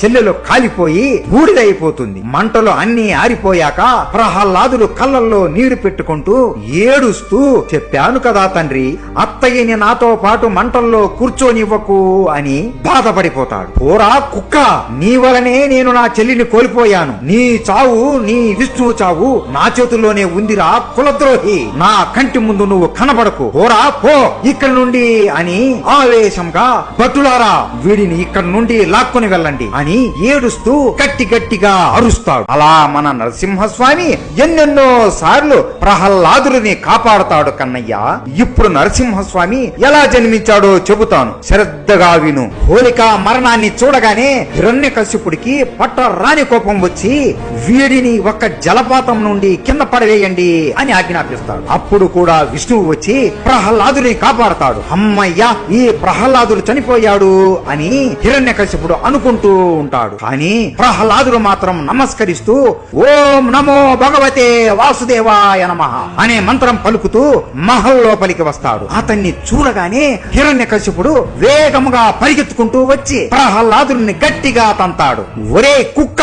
చెల్లెలు కాలిపోయి బూడిదైపోతుంది. మంటలు అన్ని ఆరిపోయాక ప్రహ్లాదుడు కళ్ళల్లో నీరు పెట్టుకుంటూ ఏడుస్తూ, చెప్పాను కదా తండ్రి, అత్తయ్యని నాతో పాటు మంటల్లో కూర్చోనివ్వకు అని బాధపడిపోతాడు. పోరా కుక్క, నీ వలనే నేను నా చెల్లిని కోల్పోయాను. నీ చావు, నీ విష్ణువు చావు నా చేతుల్లోనే ఉందిరా కులద్రోహి. నా కంటి ముందు నువ్వు కనబడకు, పోరా పో ఇక్కడి నుండి అని ఆవేశంగా, భటులారా వీడిని ఇక్కడి నుండి లాక్కొని వెళ్ళండి అని ఏడుస్తూ గట్టి గట్టిగా అరుస్తాడు. అలా మన నరసింహస్వామి ఎన్నెన్నో సార్లు ప్రహ్లాదుని కాపాడుతాడు కన్నయ్య. ఇప్పుడు నరసింహస్వామి ఎలా జన్మించాడో చెబుతాను, శ్రద్ధగా విను. హోలిక మరణాన్ని చూడగానే హిరణ్యకశిపుడికి పట్టరాని కోపం వచ్చి వీడిని ఒక్క జలపాతం నుండి కింద పడవేయండి అని ఆజ్ఞాపిస్తాడు. అప్పుడు కూడా విష్ణువు వచ్చి ప్రహ్లాదుని కాపాడతాడు. అమ్మయ్యా, ఈ ప్రహ్లాదుడు చనిపోయాడు అని హిరణ్యకశిపుడు అనుకుంటూ ఉంటాడు. కానీ ప్రహ్లాదుడు మాత్రం నమస్కరిస్తూ ఓం నమో భగవతే వాసుదేవాయ నమః అనే మంత్రం పలుకుతూ మహల్ లోపలికి వస్తాడు. అతన్ని చూడగానే హిరణ్యకశిపుడు వేగముగా పరిగెత్తుకుంటూ వచ్చి ప్రహ్లాదుని గట్టిగా తంతాడు. ఒరే కుక్క,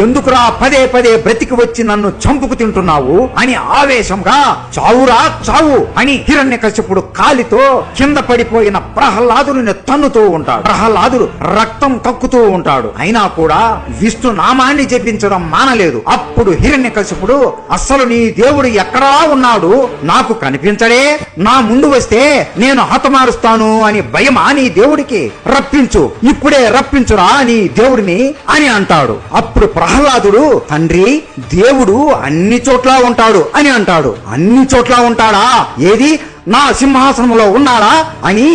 ఎందుకురా పదే పదే బ్రతికి వచ్చి నన్ను చంపుకు తింటున్నావు అని ఆవేశంగా, చావురా చావు అని హిరణ్యకశిపుడు కాలితో కింద పడిపోయిన ప్రహ్లాదుని తన్నుతూ ఉంటాడు. ప్రహ్లాదుడు రక్తం కక్కుతూ ఉంటాడు. అయినా కూడా విష్ణు నామాన్ని జపించడం మానలేదు. అప్పుడు హిరణ్యకశిపుడు, అస్సలు నీ దేవుడు ఎక్కడా ఉన్నాడు, నాకు కనిపించడే, నా ముందు వస్తే నేను హతమారుస్తాను అని భయమా నీ దేవుడికి? రప్పించు, ఇప్పుడే రప్పించురా నీ దేవుడిని అని అంటాడు. అప్పుడు ప్రహ్లాదుడు, తండ్రి, దేవుడు అన్ని చోట్ల ఉంటాడు అని అంటాడు. అన్ని చోట్ల ఉంటాడా? ఏది, నా సింహాసనంలో ఉన్నాడా అని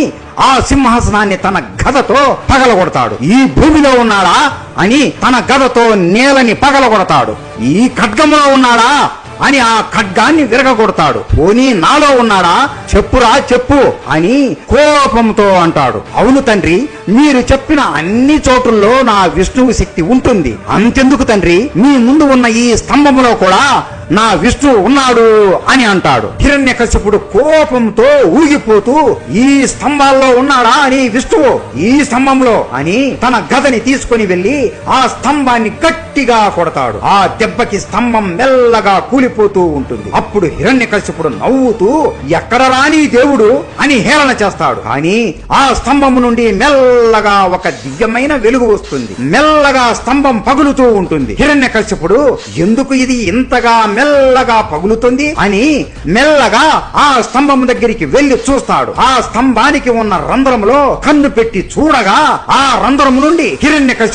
ఆ సింహాసనాన్ని తన గదతో పగలగొడతాడు. ఈ భూమిలో ఉన్నాడా అని తన గదతో నేలని పగలగొడతాడు. ఈ ఖడ్గంలో ఉన్నాడా అని ఆ ఖడ్గాన్ని విరగొడతాడు. పోనీ నాలో ఉన్నాడా, చెప్పురా చెప్పు అని కోపంతో అంటాడు. అవును తండ్రి, మీరు చెప్పిన అన్ని చోటుల్లో నా విష్ణువు శక్తి ఉంటుంది. అంతెందుకు తండ్రి, మీ ముందు ఉన్న ఈ స్తంభంలో కూడా నా విష్ణువు ఉన్నాడు అని అంటాడు. హిరణ్యకశిపుడు కోపంతో ఊగిపోతూ, ఈ స్తంభాల్లో ఉన్నాడా అని విష్ణువు, ఈ స్తంభంలో అని తన గదని తీసుకుని వెళ్లి ఆ స్తంభాన్ని గట్టిగా కొడతాడు. ఆ దెబ్బకి స్తంభం మెల్లగా కూలిపోతూ ఉంటుంది. అప్పుడు హిరణ్యకశిపుడు నవ్వుతూ, ఎక్కడ రాని దేవుడు అని హేళన చేస్తాడు. కానీ ఆ స్తంభం నుండి మెల్లగా ఒక దివ్యమైన వెలుగు వస్తుంది. మెల్లగా స్తంభం పగులుతూ ఉంటుంది. హిరణ్యకశిపుడు, ఎందుకు ఇది ఇంతగా మెల్లగా పగులుతుంది అని మెల్లగా ఆ స్తంభం దగ్గరికి వెళ్లి చూస్తాడు. ఆ స్తంభానికి ఉన్న రంధ్రంలో కన్ను పెట్టి చూడగా ఆ రంధ్రం నుండి హిరణ్యకశిపుడు